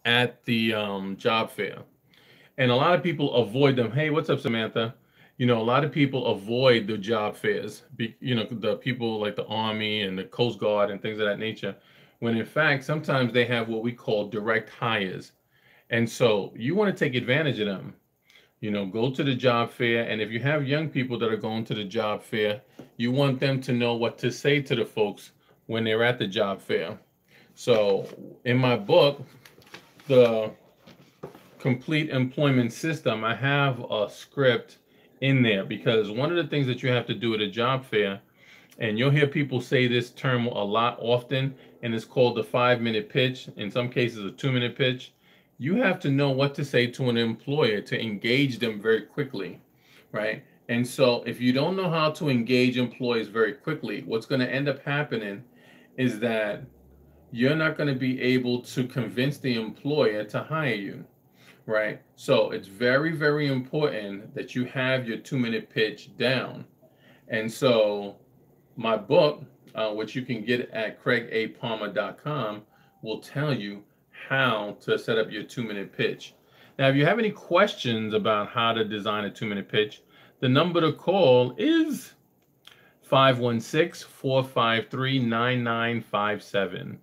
at the job fair. And a lot of people avoid them. Hey, what's up, Samantha? A lot of people avoid the job fairs. The people like the Army and the Coast Guard and things of that nature, when in fact, sometimes they have what we call direct hires. And so you want to take advantage of them. Go to the job fair. And if you have young people that are going to the job fair, you want them to know what to say to the folks when they're at the job fair. So in my book, The Complete Employment System, I have a script in there because one of the things that you have to do at a job fair, and you'll hear people say this term a lot often, and it's called the 5 minute pitch, in some cases, a 2 minute pitch. You have to know what to say to an employer to engage them very quickly, right? And so, if you don't know how to engage employees very quickly, what's going to end up happening is that you're not going to be able to convince the employer to hire you, right? So it's very, very important that you have your 2 minute pitch down. And so my book, which you can get at craigapalmer.com, will tell you how to set up your 2 minute pitch. Now, if you have any questions about how to design a 2 minute pitch, the number to call is 516-453-9957.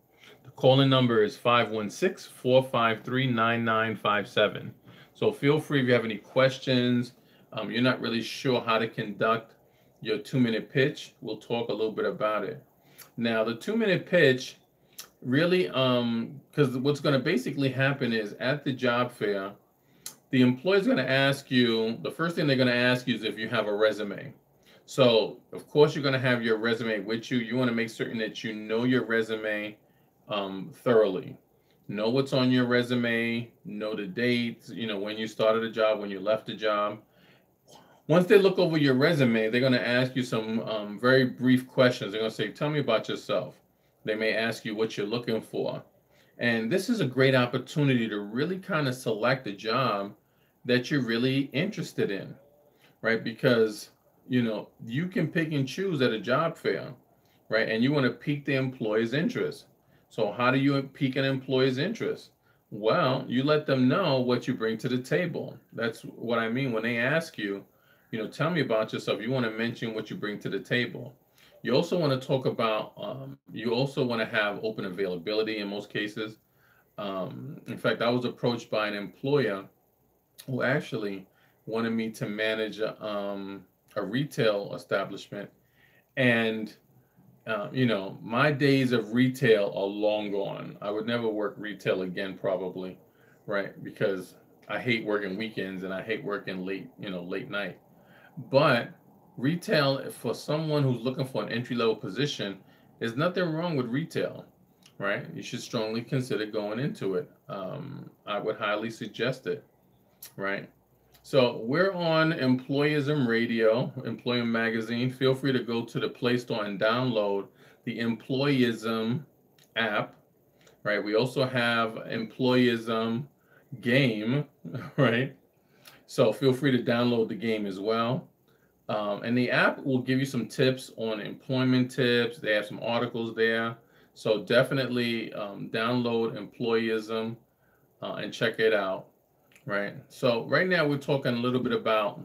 The calling number is 516-453-9957. So feel free if you have any questions, you're not really sure how to conduct your 2 minute pitch, we'll talk a little bit about it. Now, the 2 minute pitch really, because what's going to basically happen is at the job fair, the employer's going to ask you, the first thing they're going to ask you is if you have a resume. So, of course, you're going to have your resume with you. You want to make certain that you know your resume thoroughly. Know what's on your resume, know the dates, when you started a job, when you left a job. Once they look over your resume, they're going to ask you some very brief questions. They're going to say, tell me about yourself. They may ask you what you're looking for. And this is a great opportunity to really kind of select a job that you're really interested in, right? Because, you can pick and choose at a job fair, right? And you want to pique the employee's interest. So how do you pique an employee's interest? Well, you let them know what you bring to the table. That's what I mean when they ask you, tell me about yourself. You want to mention what you bring to the table. You also want to talk about, you also want to have open availability in most cases. In fact, I was approached by an employer who actually wanted me to manage a retail establishment. And my days of retail are long gone. I would never work retail again, probably, right? Because I hate working weekends and I hate working late night. But retail, for someone who's looking for an entry level position, there's nothing wrong with retail, right? You should strongly consider going into it. I would highly suggest it, right? So we're on Employism Radio, Employment Magazine. Feel free to go to the Play Store and download the Employism app, right? We also have Employism game, right? So feel free to download the game as well. And the app will give you some tips on employment tips. They have some articles there. So definitely download Employism and check it out. Right. So right now we're talking a little bit about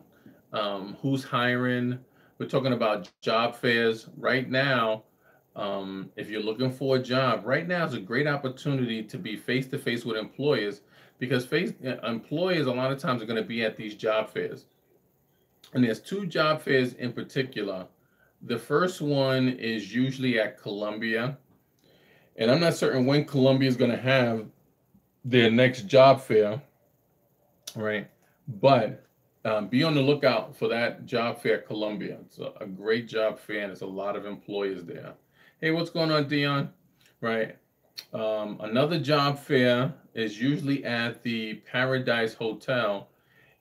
who's hiring. We're talking about job fairs. Right now, if you're looking for a job, right now is a great opportunity to be face to face with employers because employers a lot of times are going to be at these job fairs. And there's two job fairs in particular. The first one is usually at Columbia, and I'm not certain when Columbia is going to have their next job fair, right? But be on the lookout for that job fair at Columbia. It's a great job fair, and there's a lot of employers there. Hey, what's going on, Dion? Right. Another job fair is usually at the Paradise Hotel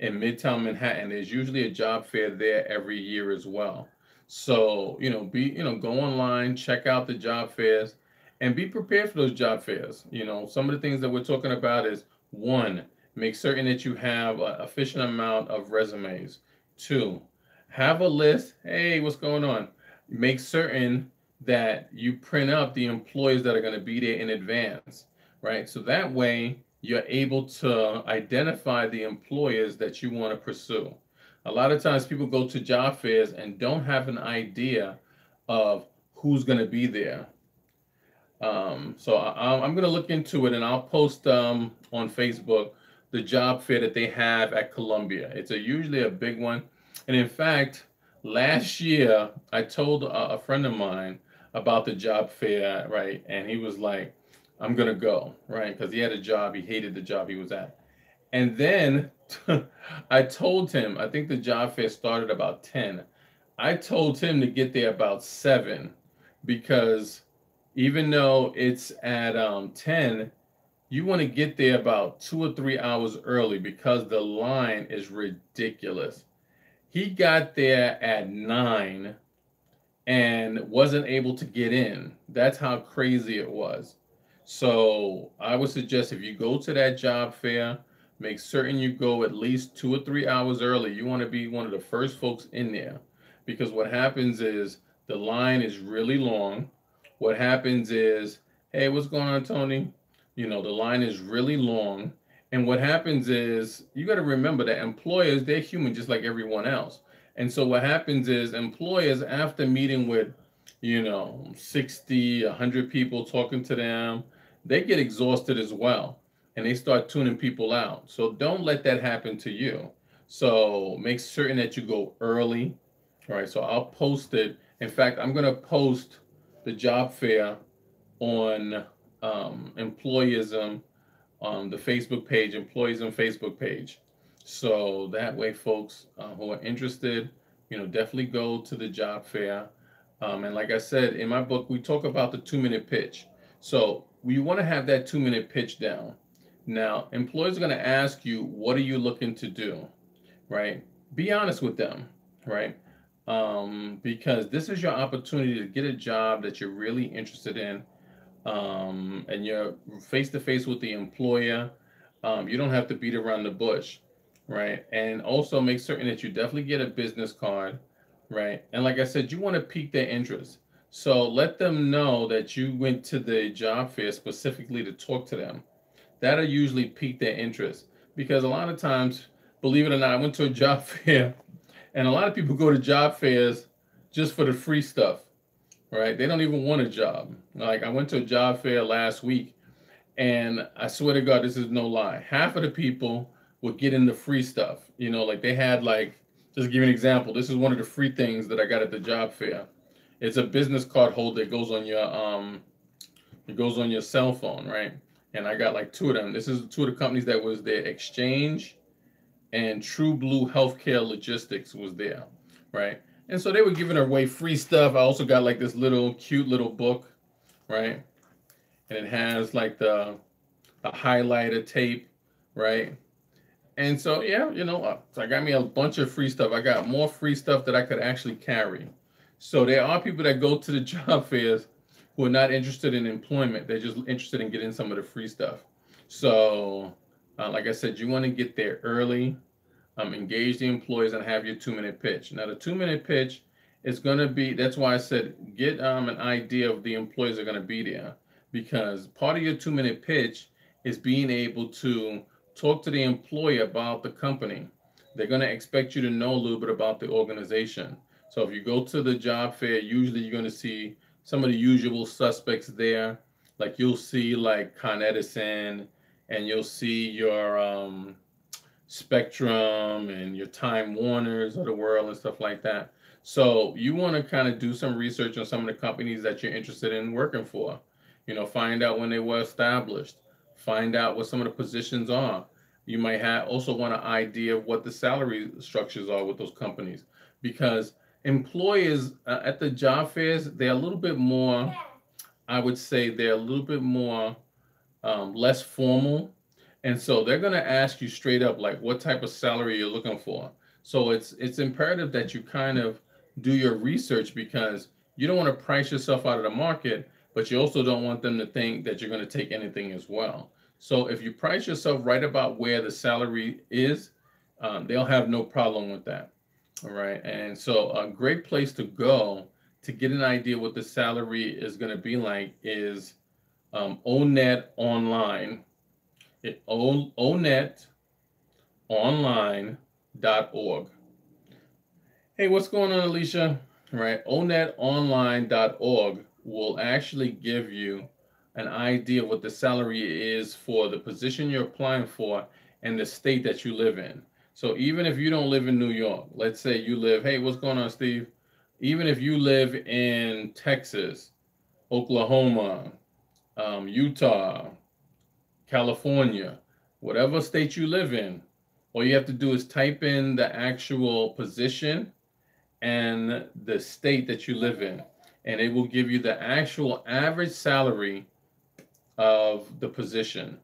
in Midtown Manhattan. There's usually a job fair there every year as well. So, go online, check out the job fairs, and be prepared for those job fairs. Some of the things that we're talking about is one, make certain that you have a efficient amount of resumes. Two, have a list. Hey, what's going on? Make certain that you print up the employees that are going to be there in advance, right? So that way you're able to identify the employers that you want to pursue. A lot of times people go to job fairs and don't have an idea of who's going to be there. I'm going to look into it, and I'll post on Facebook the job fair that they have at Columbia. It's usually a big one. And in fact, last year I told a friend of mine about the job fair, right? And he was like, I'm going to go, right? Because he had a job, he hated the job he was at. And then I told him, I think the job fair started about 10. I told him to get there about 7 because even though it's at 10, you want to get there about 2 or 3 hours early because the line is ridiculous. He got there at 9 and wasn't able to get in. That's how crazy it was. So I would suggest if you go to that job fair, make certain you go at least 2 or 3 hours early. You want to be one of the first folks in there because what happens is the line is really long. What happens is, hey, what's going on, Tony? You know, the line is really long. And what happens is, you got to remember that employers, they're human just like everyone else. And so what happens is employers, after meeting with, 60, 100 people talking to them, they get exhausted as well. And they start tuning people out. So don't let that happen to you. So make certain that you go early. All right. So I'll post it. In fact, I'm going to post the job fair on Employism, the Facebook page, Employism Facebook page. So that way, folks who are interested, definitely go to the job fair. And like I said, in my book, we talk about the 2-minute pitch. So we want to have that 2-minute pitch down. Now, employers are going to ask you, what are you looking to do? Right? Be honest with them, right? Because this is your opportunity to get a job that you're really interested in, and you're face to face with the employer. You don't have to beat around the bush, right? And also make certain that you definitely get a business card, right? And like I said, you want to pique their interest. So let them know that you went to the job fair specifically to talk to them. That'll usually pique their interest because a lot of times, believe it or not, I went to a job fair and a lot of people go to job fairs just for the free stuff, right? They don't even want a job. Like I went to a job fair last week and I swear to God, this is no lie. Half of the people would get in the free stuff. Like they had just to give you an example, this is one of the free things that I got at the job fair. It's a business card holder that goes on your cell phone, right? And I got like 2 of them. This is 2 of the companies that was there. Exchange and True Blue Healthcare Logistics was there, right? And so they were giving away free stuff. I also got like this little cute little book, right? And it has like the highlighter tape, right? And so yeah, so I got me a bunch of free stuff. I got more free stuff that I could actually carry. So there are people that go to the job fairs who are not interested in employment. They're just interested in getting some of the free stuff. So like I said, you want to get there early, engage the employees, and have your 2-minute pitch. Now, the 2-minute pitch is going to be, that's why I said get an idea of the employees that are going to be there, because part of your 2-minute pitch is being able to talk to the employee about the company. They're going to expect you to know a little bit about the organization. So if you go to the job fair, usually you're going to see some of the usual suspects there. Like you'll see like Con Edison, and you'll see your Spectrum and your Time Warners of the world and stuff like that. So you want to kind of do some research on some of the companies that you're interested in working for. Find out when they were established. Find out what some of the positions are. You might also want an idea of what the salary structures are with those companies, because employers at the job fairs, they're a little bit more, I would say they're a little bit more less formal. And so they're going to ask you straight up, like, what type of salary you're looking for. So it's imperative that you kind of do your research, because you don't want to price yourself out of the market, but you also don't want them to think that you're going to take anything as well. So if you price yourself right about where the salary is, they'll have no problem with that. All right. And so a great place to go to get an idea what the salary is going to be like is ONET Online. onetonline.org. Hey, what's going on, Alicia? Right, onetonline.org will actually give you an idea of what the salary is for the position you're applying for and the state that you live in. So even if you don't live in New York, let's say you live, hey, what's going on, Steve? Even if you live in Texas, Oklahoma, Utah, California, whatever state you live in, all you have to do is type in the actual position and the state that you live in, and it will give you the actual average salary of the position.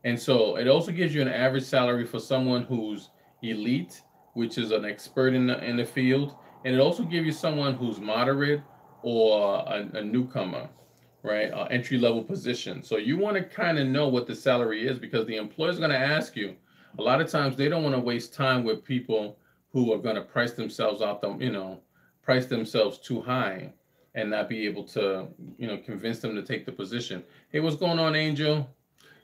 And so it also gives you an average salary for someone who's elite, which is an expert in the field, and it also gives you someone who's moderate or a newcomer, right? Entry level position. So you want to kind of know what the salary is because the employer's going to ask you. A lot of times they don't want to waste time with people who are going to price themselves out, price themselves too high and not be able to, convince them to take the position. Hey, what's going on, Angel?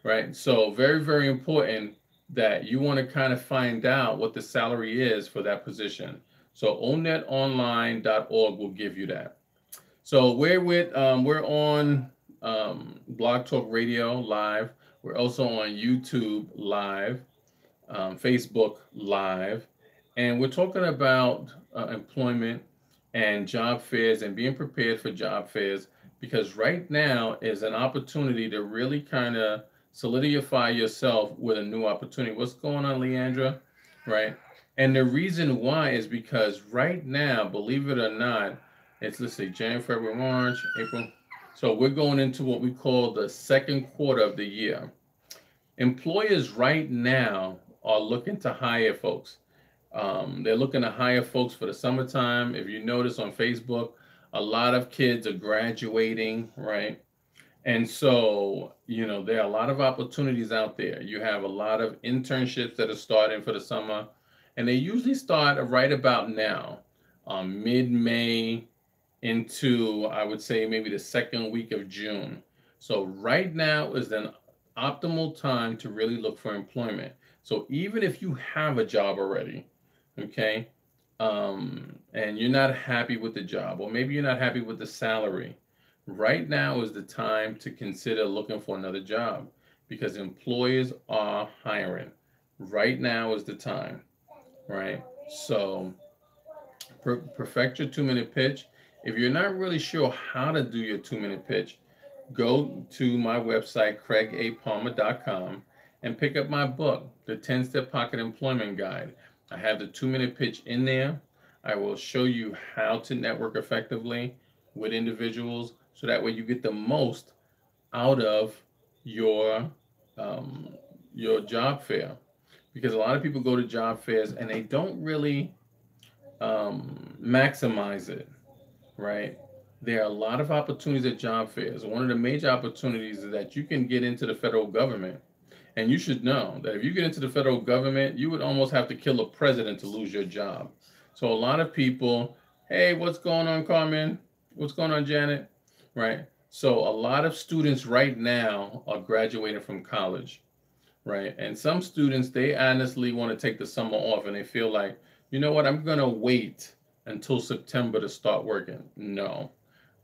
Right. So very, very important that you want to kind of find out what the salary is for that position. So onnetonline.org will give you that. So we're on Blog Talk Radio live. We're also on YouTube live, Facebook live, and we're talking about employment and job fairs and being prepared for job fairs because right now is an opportunity to really kind of solidify yourself with a new opportunity. What's going on, Leandra? Right? And the reason why is because right now, believe it or not, it's, let's see, January, February, March, April. So we're going into what we call the second quarter of the year. Employers right now are looking to hire folks. They're looking to hire folks for the summertime. If you notice on Facebook, a lot of kids are graduating, right? And so, there are a lot of opportunities out there. You have a lot of internships that are starting for the summer, and they usually start right about now, mid-May into, I would say, maybe the second week of June. So right now is an optimal time to really look for employment. So even if you have a job already, okay, and you're not happy with the job, or maybe you're not happy with the salary, right now is the time to consider looking for another job because employers are hiring. Right now is the time, right? So perfect your 2-minute pitch. If you're not really sure how to do your 2-minute pitch, go to my website, craigapalmer.com, and pick up my book, The 10-Step Pocket Employment Guide. I have the 2-minute pitch in there. I will show you how to network effectively with individuals so that way you get the most out of your job fair. Because a lot of people go to job fairs and they don't really maximize it, right? There are a lot of opportunities at job fairs. One of the major opportunities is that you can get into the federal government. And you should know that if you get into the federal government, you would almost have to kill a president to lose your job. So a lot of people, hey, what's going on, Carmen? What's going on, Janet? Right? So a lot of students right now are graduating from college, right? And some students, they honestly want to take the summer off and they feel like, you know what, I'm going to wait until September to start working. No.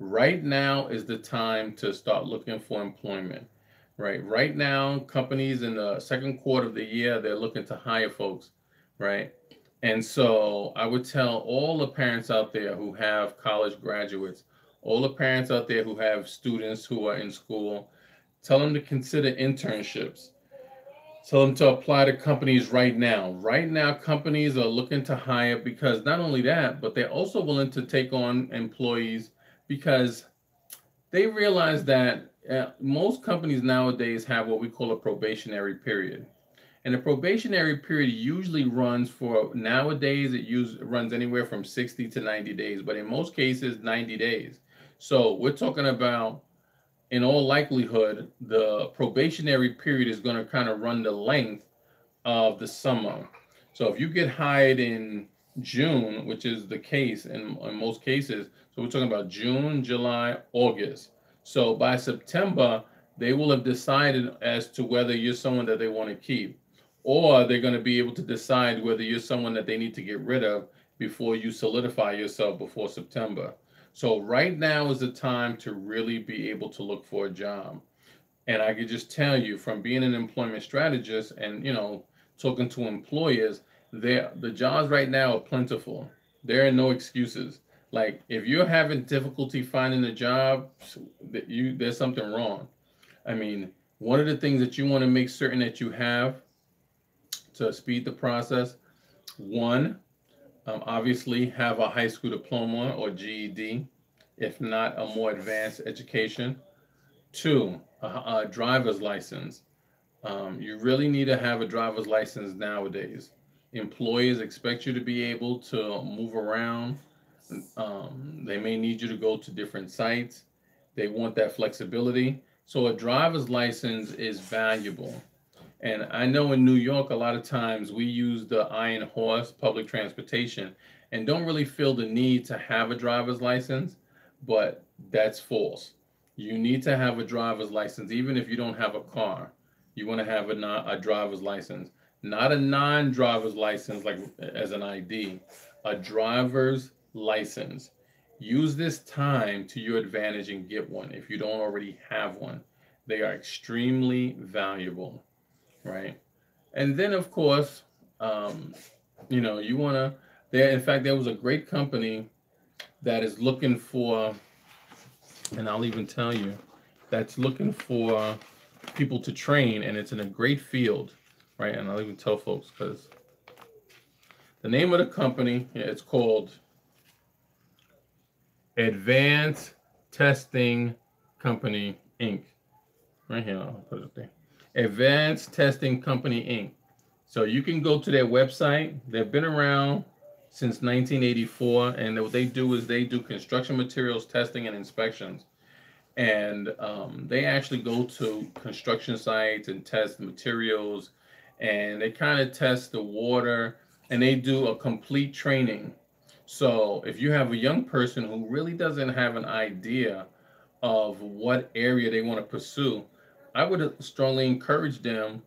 Right now is the time to start looking for employment. Right now, companies in the second quarter of the year, they're looking to hire folks, right? And so I would tell all the parents out there who have college graduates, all the parents out there who have students who are in school, tell them to consider internships. Tell them to apply to companies right now. Right now, companies are looking to hire because not only that, but they're also willing to take on employees because they realize that most companies nowadays have what we call a probationary period. And the probationary period usually runs for, nowadays, runs anywhere from 60 to 90 days, but in most cases, 90 days. So we're talking about, in all likelihood, the probationary period is going to kind of run the length of the summer. So if you get hired in June, which is the case in most cases, so we're talking about June, July, August. So by September, they will have decided as to whether you're someone that they want to keep, or they're going to be able to decide whether you're someone that they need to get rid of before you solidify yourself before September. So right now is the time to really be able to look for a job. And I could just tell you from being an employment strategist and, talking to employers, the jobs right now are plentiful. There are no excuses. Like if you're having difficulty finding a job, there's something wrong. I mean, one of the things that you want to make certain that you have to speed the process, one, obviously have a high school diploma or GED, if not a more advanced education. Two, a driver's license. You really need to have a driver's license nowadays. Employers expect you to be able to move around. They may need you to go to different sites. They want that flexibility. So a driver's license is valuable. And I know in New York, a lot of times we use the Iron Horse public transportation and don't really feel the need to have a driver's license, but that's false. You need to have a driver's license, even if you don't have a car. You want to have a driver's license, not a non-driver's license like as an ID, a driver's license. Use this time to your advantage and get one if you don't already have one. They are extremely valuable, right? And then, of course, you want to. There, in fact, there was a great company that is looking for, and I'll even tell you, that's looking for people to train, and it's in a great field, right? And I'll even tell folks because the name of the company, it's called Advanced Testing Company Inc. Right here, I'll put it up there. Advanced Testing Company Inc. So you can go to their website. They've been around since 1984, and what they do is they do construction materials testing and inspections. And they actually go to construction sites and test materials, and they kind of test the water, and they do a complete training. So if you have a young person who really doesn't have an idea of what area they want to pursue, I would strongly encourage them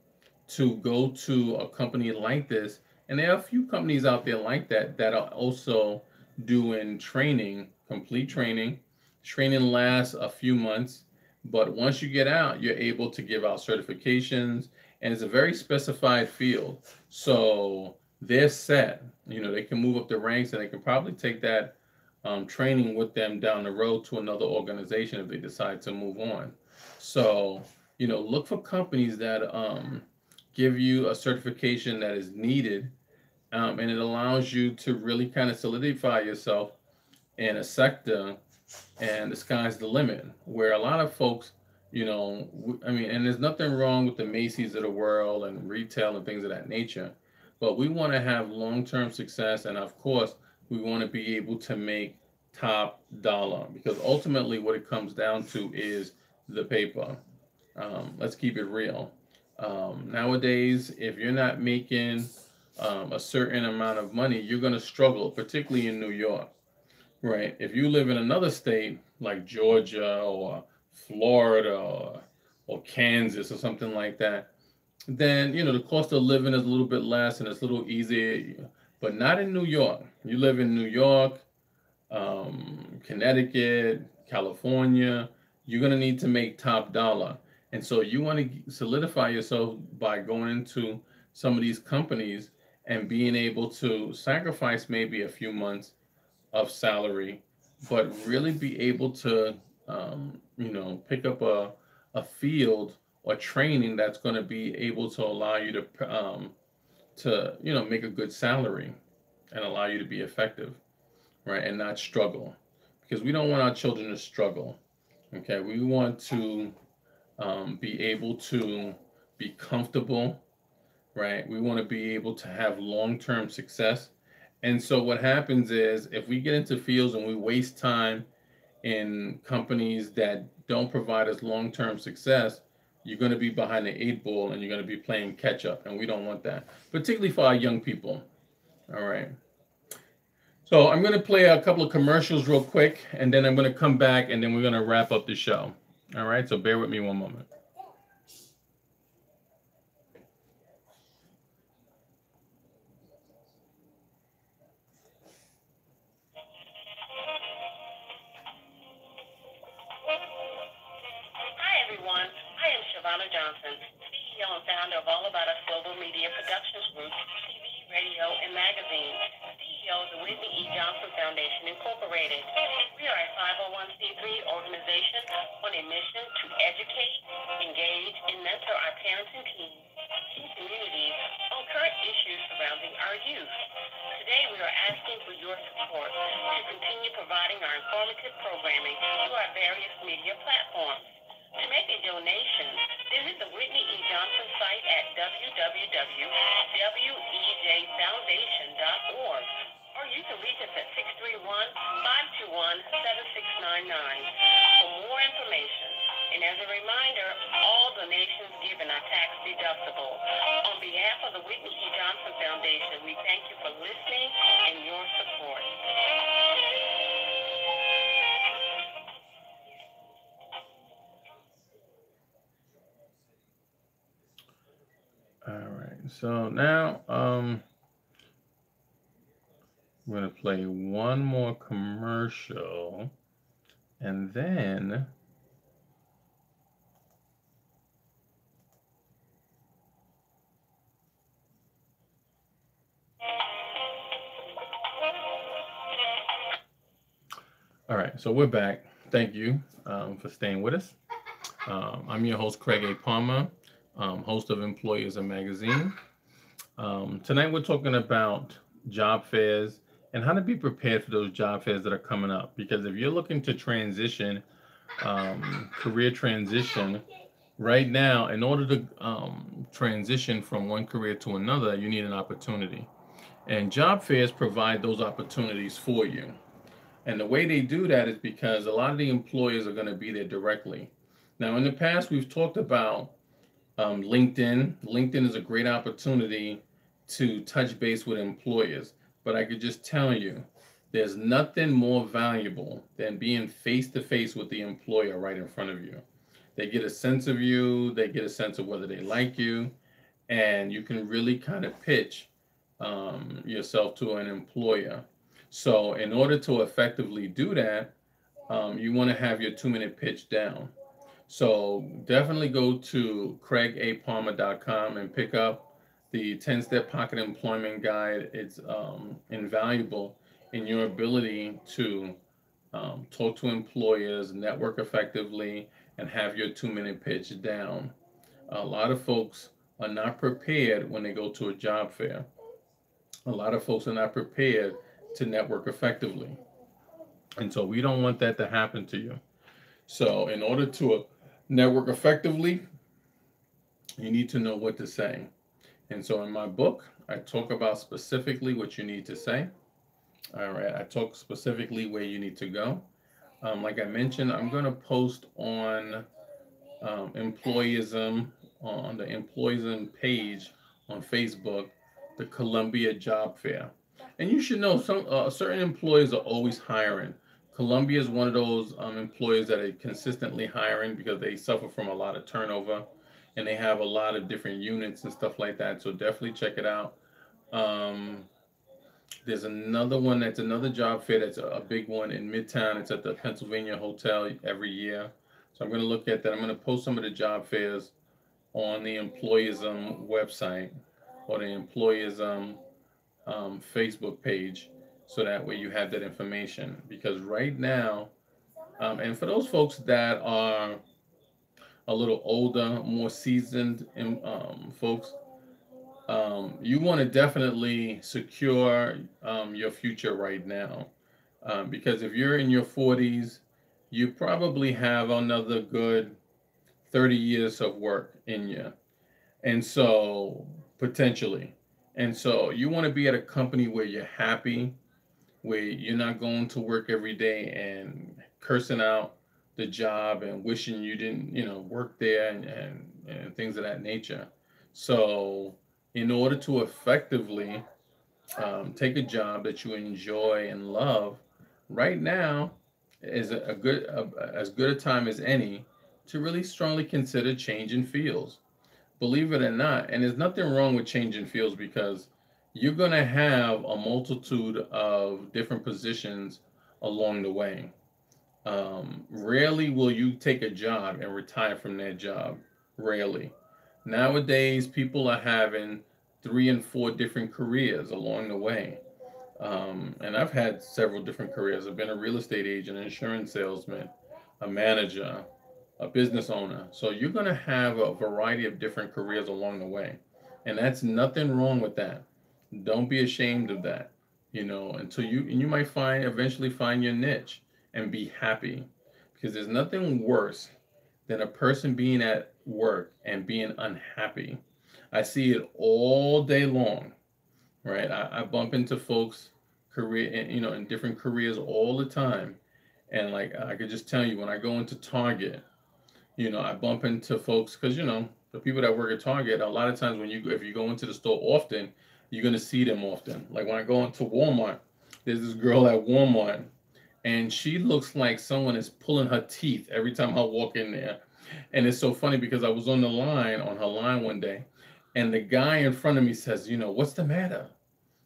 to go to a company like this. And there are a few companies out there like that that are also doing training, complete training. Training lasts a few months, but once you get out, you're able to give out certifications, and it's a very specified field. So they're set. They can move up the ranks, and they can probably take that training with them down the road to another organization if they decide to move on. So, look for companies that give you a certification that is needed, and it allows you to really kind of solidify yourself in a sector, and the sky's the limit. Where a lot of folks, and there's nothing wrong with the Macy's of the world and retail and things of that nature, but we want to have long-term success, and of course, we want to be able to make top dollar, because ultimately what it comes down to is the paper. Let's keep it real. Nowadays, if you're not making a certain amount of money, you're going to struggle, particularly in New York, right? If you live in another state like Georgia or Florida or Kansas or something like that, then the cost of living is a little bit less and it's a little easier, but not in New York. You live in New York, Connecticut, California, you're going to need to make top dollar. And so you want to solidify yourself by going into some of these companies and being able to sacrifice maybe a few months of salary, but really be able to, pick up a field or training that's going to be able to allow you to make a good salary and allow you to be effective, right, and not struggle, because we don't want our children to struggle. Okay, we want to be able to be comfortable, right? We want to be able to have long-term success. And so what happens is if we get into fields and we waste time in companies that don't provide us long-term success, you're going to be behind the eight ball and you're going to be playing catch up. And we don't want that, particularly for our young people. All right. So I'm going to play a couple of commercials real quick, and then I'm going to come back and then we're going to wrap up the show. All right. So bear with me one moment. founder of All About Us Global Media Productions Group, TV, radio, and magazine, CEO of the Whitney E. Johnson Foundation, Incorporated. We are a 501c3 organization on a mission to educate, engage, and mentor our parents and teens and communities on current issues surrounding our youth. Today, we are asking for your support to continue providing our informative programming through our various media platforms. To make a donation, visit the Whitney E. Johnson site at www.wejfoundation.org, or you can reach us at 631-521-7699 for more information. And as a reminder, all donations given are tax deductible. On behalf of the Whitney E. Johnson Foundation, we thank you for listening and your support. All right. So now we're going to play one more commercial, and then all right, so we're back. Thank you for staying with us. I'm your host, Craig A. Palmer, host of Employism magazine. Tonight we're talking about job fairs and how to be prepared for those job fairs that are coming up. Because if you're looking to transition, career transition, right now, in order to transition from one career to another, you need an opportunity. And job fairs provide those opportunities for you. And the way they do that is because a lot of the employers are going to be there directly. Now, in the past, we've talked about LinkedIn. LinkedIn is a great opportunity to touch base with employers. But I could just tell you, there's nothing more valuable than being face to face with the employer right in front of you. They get a sense of you, they get a sense of whether they like you, and you can really kind of pitch yourself to an employer. So, in order to effectively do that, you want to have your 2 minute pitch down. So, definitely go to craigapalmer.com and pick up the 10-step pocket employment guide. It's invaluable in your ability to talk to employers, network effectively, and have your 2 minute pitch down. A lot of folks are not prepared when they go to a job fair. A lot of folks are not prepared to network effectively. And so we don't want that to happen to you. So, in order to network effectively, you need to know what to say. And so, in my book, I talk about specifically what you need to say. All right, I talk specifically where you need to go. Like I mentioned, I'm going to post on Employism, on the Employism page on Facebook, the Columbia Job Fair. And you should know some certain employers are always hiring. Columbia is one of those employers that are consistently hiring because they suffer from a lot of turnover and they have a lot of different units and stuff like that. So definitely check it out. Um, there's another one that's another job fair that's a big one in Midtown. It's at the Pennsylvania Hotel every year. So I'm going to look at that. I'm going to post some of the job fairs on the Employism website or the Employism Facebook page, so that way you have that information. Because right now, and for those folks that are a little older, more seasoned folks, you want to definitely secure your future right now. Because if you're in your 40s, you probably have another good 30 years of work in you. And so, potentially. And so, you want to be at a company where you're happy, where you're not going to work every day and cursing out the job and wishing you didn't, work there and things of that nature. So, in order to effectively take a job that you enjoy and love, right now is as good a time as any to really strongly consider changing fields. Believe it or not, and there's nothing wrong with changing fields because you're going to have a multitude of different positions along the way. Rarely will you take a job and retire from that job. Rarely. Nowadays, people are having 3 and 4 different careers along the way. And I've had several different careers. I've been a real estate agent, an insurance salesman, a manager, a business owner. So you're going to have a variety of different careers along the way. And that's nothing wrong with that. Don't be ashamed of that, until you might eventually find your niche and be happy. Because there's nothing worse than a person being at work and being unhappy. I see it all day long, right? I bump into folks in different careers all the time. And like I could just tell you, when I go into Target, I bump into folks because the people that work at Target, a lot of times if you go into the store often, you're gonna see them often. Like when I go into Walmart, there's this girl at Walmart, and she looks like someone is pulling her teeth every time I walk in there. And it's so funny because I was on her line one day, and the guy in front of me says, "What's the matter?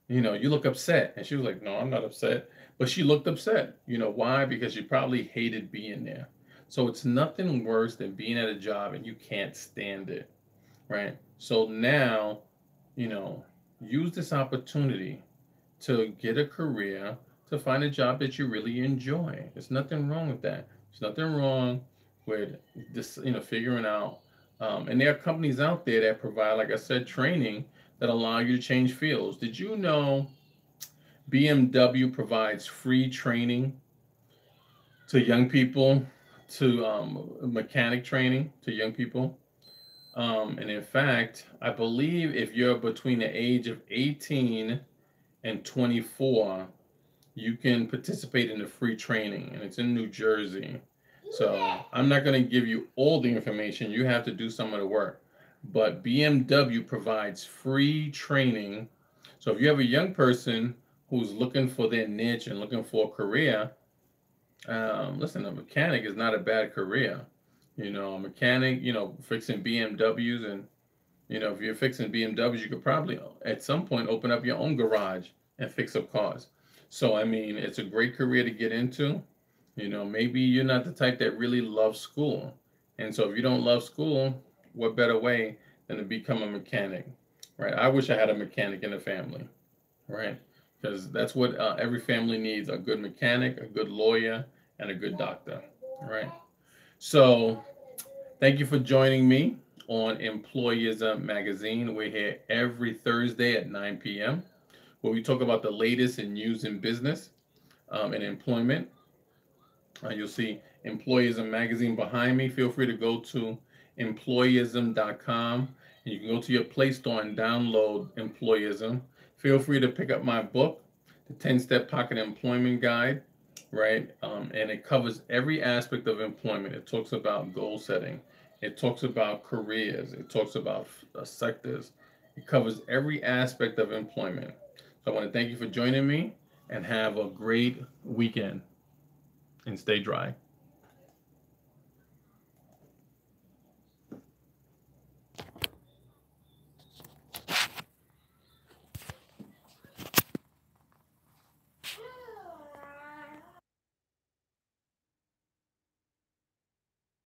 You look upset." And she was like, "No, I'm not upset." But she looked upset. Why? Because she probably hated being there. So it's nothing worse than being at a job and you can't stand it, right? So now, you know, use this opportunity to get a career, to find a job that you really enjoy. There's nothing wrong with that. There's nothing wrong with this, figuring out. And there are companies out there that provide, like I said, training that allow you to change fields. Did you know BMW provides free training to young people, to mechanic training to young people? And in fact, I believe if you're between the age of 18 and 24, you can participate in the free training, and it's in New Jersey. So I'm not going to give you all the information. You have to do some of the work. But BMW provides free training. So if you have a young person who's looking for their niche and looking for a career, listen, a mechanic is not a bad career. A mechanic, fixing BMWs, and if you're fixing BMWs, you could probably at some point open up your own garage and fix up cars. So I mean, it's a great career to get into. Maybe you're not the type that really loves school. And so if you don't love school, what better way than to become a mechanic, right? I wish I had a mechanic in the family, right? Because that's what every family needs: a good mechanic, a good lawyer, and a good doctor, right? So thank you for joining me on Employism Magazine. We're here every Thursday at 9 p.m., where we talk about the latest in news in business and employment. You'll see Employism Magazine behind me. Feel free to go to employism.com, and you can go to your Play Store and download Employism. Feel free to pick up my book, The 10-Step Pocket Employment Guide, right? And it covers every aspect of employment. It talks about goal setting. It talks about careers. It talks about sectors. It covers every aspect of employment. So I want to thank you for joining me, and have a great weekend, and stay dry.